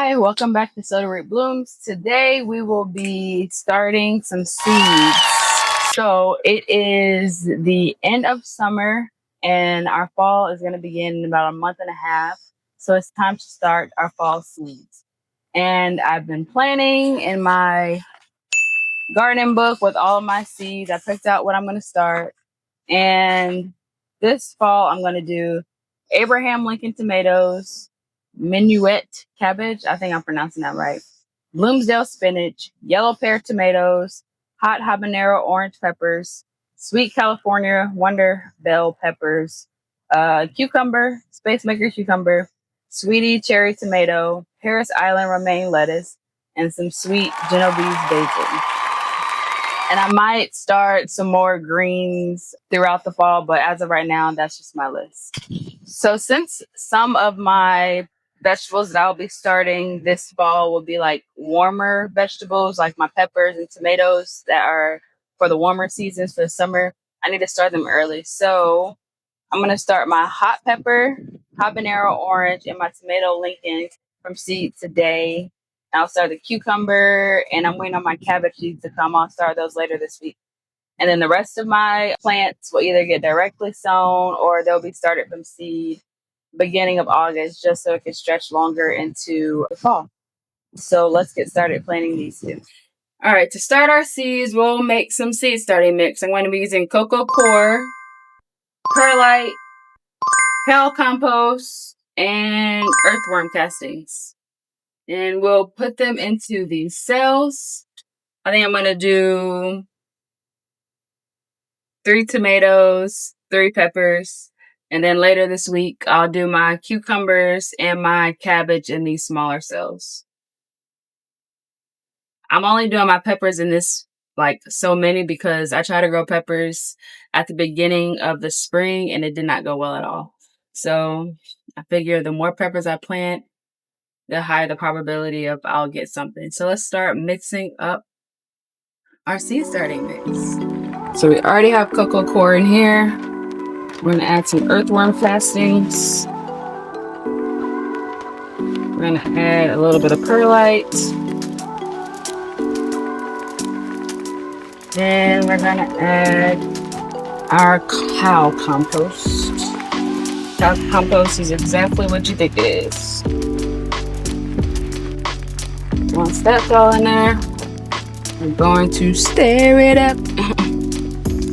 Hi, welcome back to Soda Root Blooms. Today we will be starting some seeds. So it is the end of summer and our fall is going to begin in about a month and a half. So it's time to start our fall seeds. And I've been planning in my gardening book with all of my seeds. I picked out what I'm going to start. And this fall I'm going to do Abraham Lincoln tomatoes, minuet cabbage, I think I'm pronouncing that right, Bloomsdale spinach, yellow pear tomatoes, hot habanero orange peppers, sweet California wonder bell peppers, cucumber, space maker cucumber, sweetie cherry tomato, Paris Island romaine lettuce, and some sweet Genovese basil. And I might start some more greens throughout the fall, but as of right now, that's just my list. So since some of my vegetables that I'll be starting this fall will be like warmer vegetables, like my peppers and tomatoes that are for the warmer seasons for the summer, I need to start them early. So I'm going to start my hot pepper, habanero orange, and my tomato Lincoln from seed today. I'll start the cucumber, and I'm waiting on my cabbage seeds to come. I'll start those later this week. And then the rest of my plants will either get directly sown or they'll be started from seed beginning of August, just so it can stretch longer into the fall. So let's get started planting these two. All right, to start our seeds, we'll make some seed starting mix. I'm going to be using cocoa coir, perlite, kale compost, and earthworm castings. And we'll put them into these cells. I think I'm going to do 3 tomatoes, 3 peppers, and then later this week, I'll do my cucumbers and my cabbage in these smaller cells. I'm only doing my peppers in this, like so many, because I tried to grow peppers at the beginning of the spring and it did not go well at all. So I figure the more peppers I plant, the higher the probability of I'll get something. So let's start mixing up our seed starting mix. So we already have cocoa coir in here. We're going to add some earthworm castings. We're going to add a little bit of perlite. Then we're going to add our cow compost. Cow compost is exactly what you think it is. Once that's all in there, we're going to stir it up.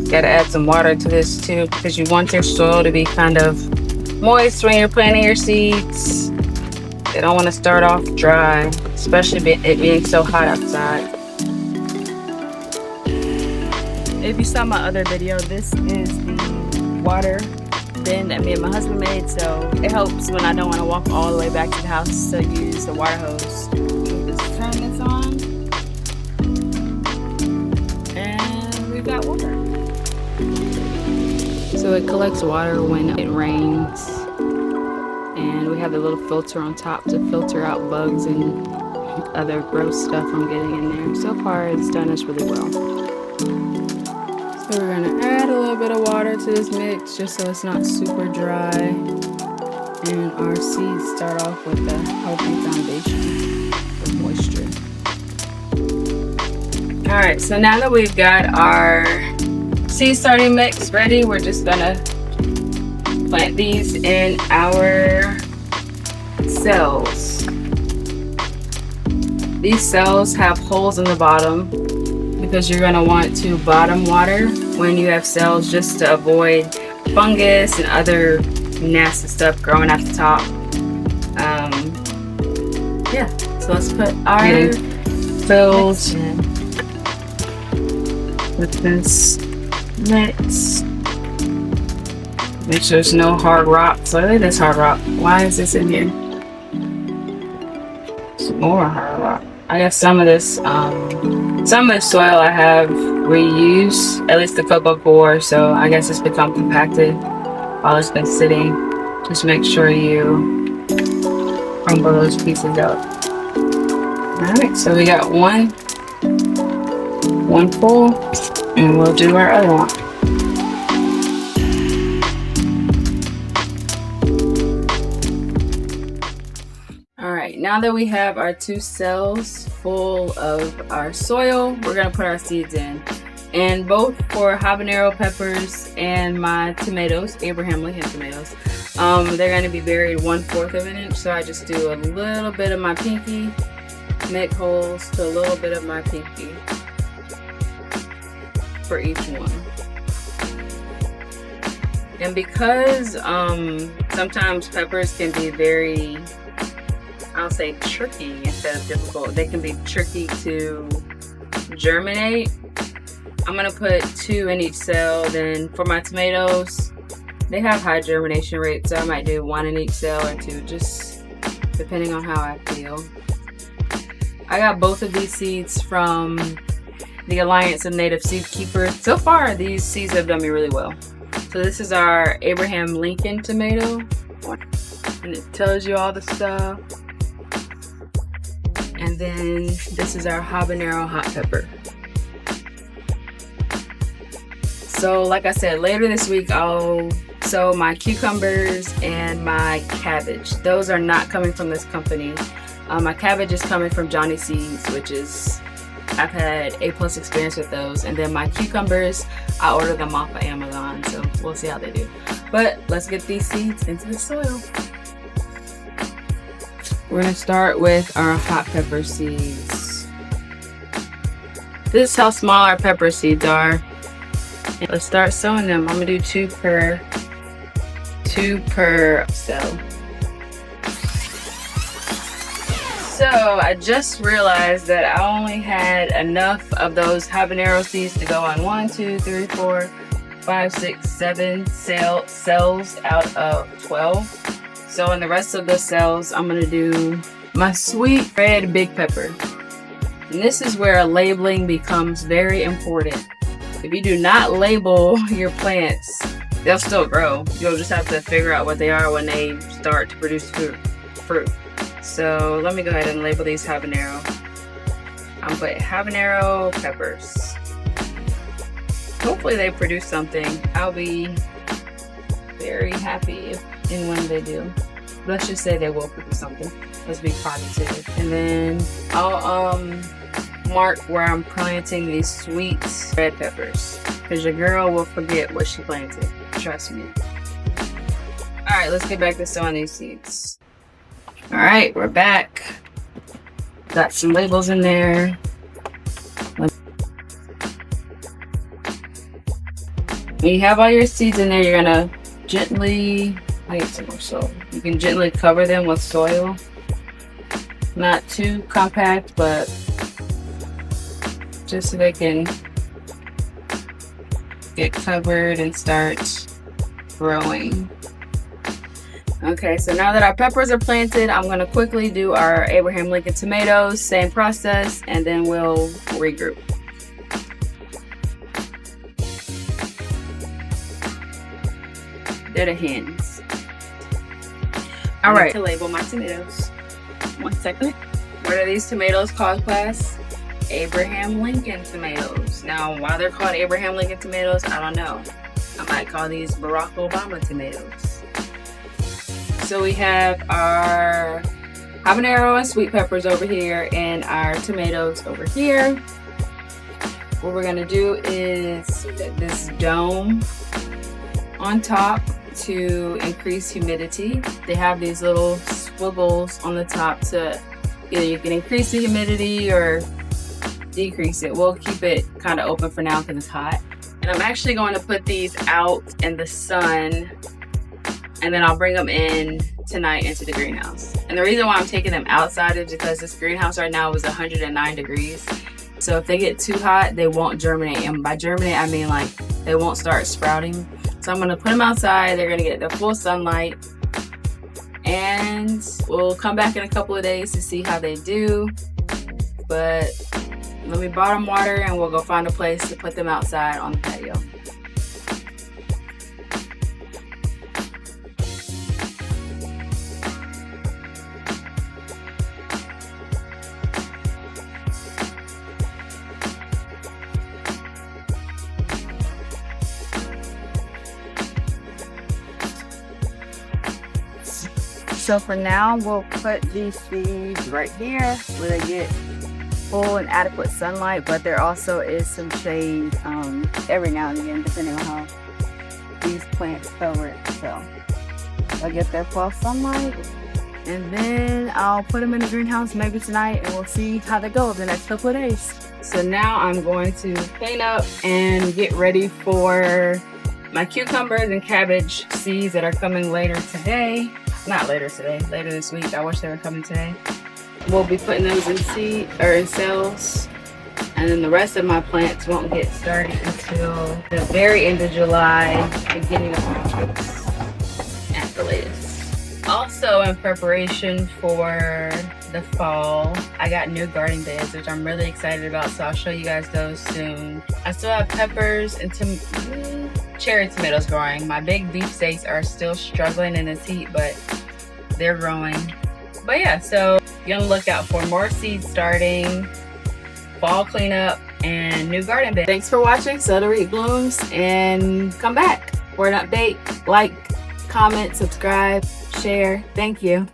Gotta add some water to this too, because you want your soil to be kind of moist when you're planting your seeds. They don't want to start off dry, especially it being so hot outside. If you saw my other video, this is the water bin that me and my husband made, so it helps when I don't want to walk all the way back to the house to use the water hose. Just turn this on, and we've got water. So it collects water when it rains, and we have the little filter on top to filter out bugs and other gross stuff from getting in there. So far it's done us really well. So we're going to add a little bit of water to this mix just so it's not super dry, and our seeds start off with a healthy foundation of moisture. Alright, so now that we've got our seed starting mix ready, we're just gonna plant these in our cells. These cells have holes in the bottom because you're gonna want to bottom water when you have cells, just to avoid fungus and other nasty stuff growing at the top. Yeah, so let's put our cells in with this mix. Make sure there's no hard rock. So look at this hard rock. Why is this in here? Some more hard rock. I guess some of this soil I have reused, at least the cocoa coir, so I guess it's become compacted while it's been sitting. Just make sure you crumble those pieces out. Alright, so we got one full, and we'll do our other one. Alright, now that we have our 2 cells full of our soil, we're gonna put our seeds in. And both for habanero peppers and my tomatoes, Abraham Lincoln tomatoes, they're gonna be buried 1/4 of an inch. So I just do a little bit of my pinky, make holes to a little bit of my pinky for each one. And because sometimes peppers can be very, I'll say tricky instead of difficult, they can be tricky to germinate, I'm gonna put 2 in each cell. Then for my tomatoes, they have high germination rates, so I might do 1 in each cell or 2, just depending on how I feel. I got both of these seeds from the Alliance of Native Seed Keepers. So far, these seeds have done me really well. So this is our Abraham Lincoln tomato, and it tells you all the stuff. And then this is our habanero hot pepper. So like I said, later this week I'll sow my cucumbers and my cabbage. Those are not coming from this company. My cabbage is coming from Johnny Seeds, which is, I've had A+ experience with those. And then my cucumbers, I order them off of Amazon, so we'll see how they do. But let's get these seeds into the soil. We're gonna start with our hot pepper seeds. This is how small our pepper seeds are. And let's start sowing them. I'm gonna do 2 per cell. So I just realized that I only had enough of those habanero seeds to go on 1, 2, 3, 4, 5, 6, 7 cells out of 12. So in the rest of the cells, I'm gonna do my sweet red big pepper. And this is where labeling becomes very important. If you do not label your plants, they'll still grow. You'll just have to figure out what they are when they start to produce fruit. So let me go ahead and label these habanero. I'm putting habanero peppers. Hopefully they produce something. I'll be very happy if and when they do. Let's just say they will produce something. Let's be positive. And then I'll mark where I'm planting these sweet red peppers, because your girl will forget what she planted. Trust me. Alright, let's get back to sowing these seeds. Alright, we're back. Got some labels in there. When you have all your seeds in there, you're gonna gently, I need some more soil. You can gently cover them with soil. Not too compact, but just so they can get covered and start growing. Okay, so now that our peppers are planted, I'm gonna quickly do our Abraham Lincoln tomatoes, same process, and then we'll regroup. They're the hens. All right. To label my tomatoes. 1 second. What are these tomatoes called, class? Abraham Lincoln tomatoes. Now, why they're called Abraham Lincoln tomatoes, I don't know. I might call these Barack Obama tomatoes. So we have our habanero and sweet peppers over here and our tomatoes over here. What we're gonna do is set this dome on top to increase humidity. They have these little swivels on the top to either you can increase the humidity or decrease it. We'll keep it kind of open for now because it's hot. And I'm actually going to put these out in the sun, and then I'll bring them in tonight into the greenhouse. And the reason why I'm taking them outside is because this greenhouse right now is 109 degrees. So if they get too hot, they won't germinate. And by germinate, I mean like they won't start sprouting. So I'm gonna put them outside. They're gonna get the full sunlight. And we'll come back in a couple of days to see how they do. But let me bottom water and we'll go find a place to put them outside on the patio. So for now, we'll put these seeds right here where they get full and adequate sunlight, but there also is some shade every now and again, depending on how these plants cover it. So I'll get their full sunlight, and then I'll put them in the greenhouse maybe tonight, and we'll see how they go the next couple of days. So now I'm going to clean up and get ready for my cucumbers and cabbage seeds that are coming later today. Not later today, later this week. I wish they were coming today. We'll be putting those in seed or in cells, and then the rest of my plants won't get started until the very end of July, beginning of August at the latest. Also, in preparation for the fall, I got new garden beds, which I'm really excited about, so I'll show you guys those soon. I still have peppers and cherry tomatoes growing. My big beefsteaks are still struggling in this heat, but they're growing. But yeah, so be on the lookout for more seeds starting, fall cleanup, and new garden bed. Thanks for watching Celery Blooms, and come back for an update. Like, comment, subscribe, share. Thank you.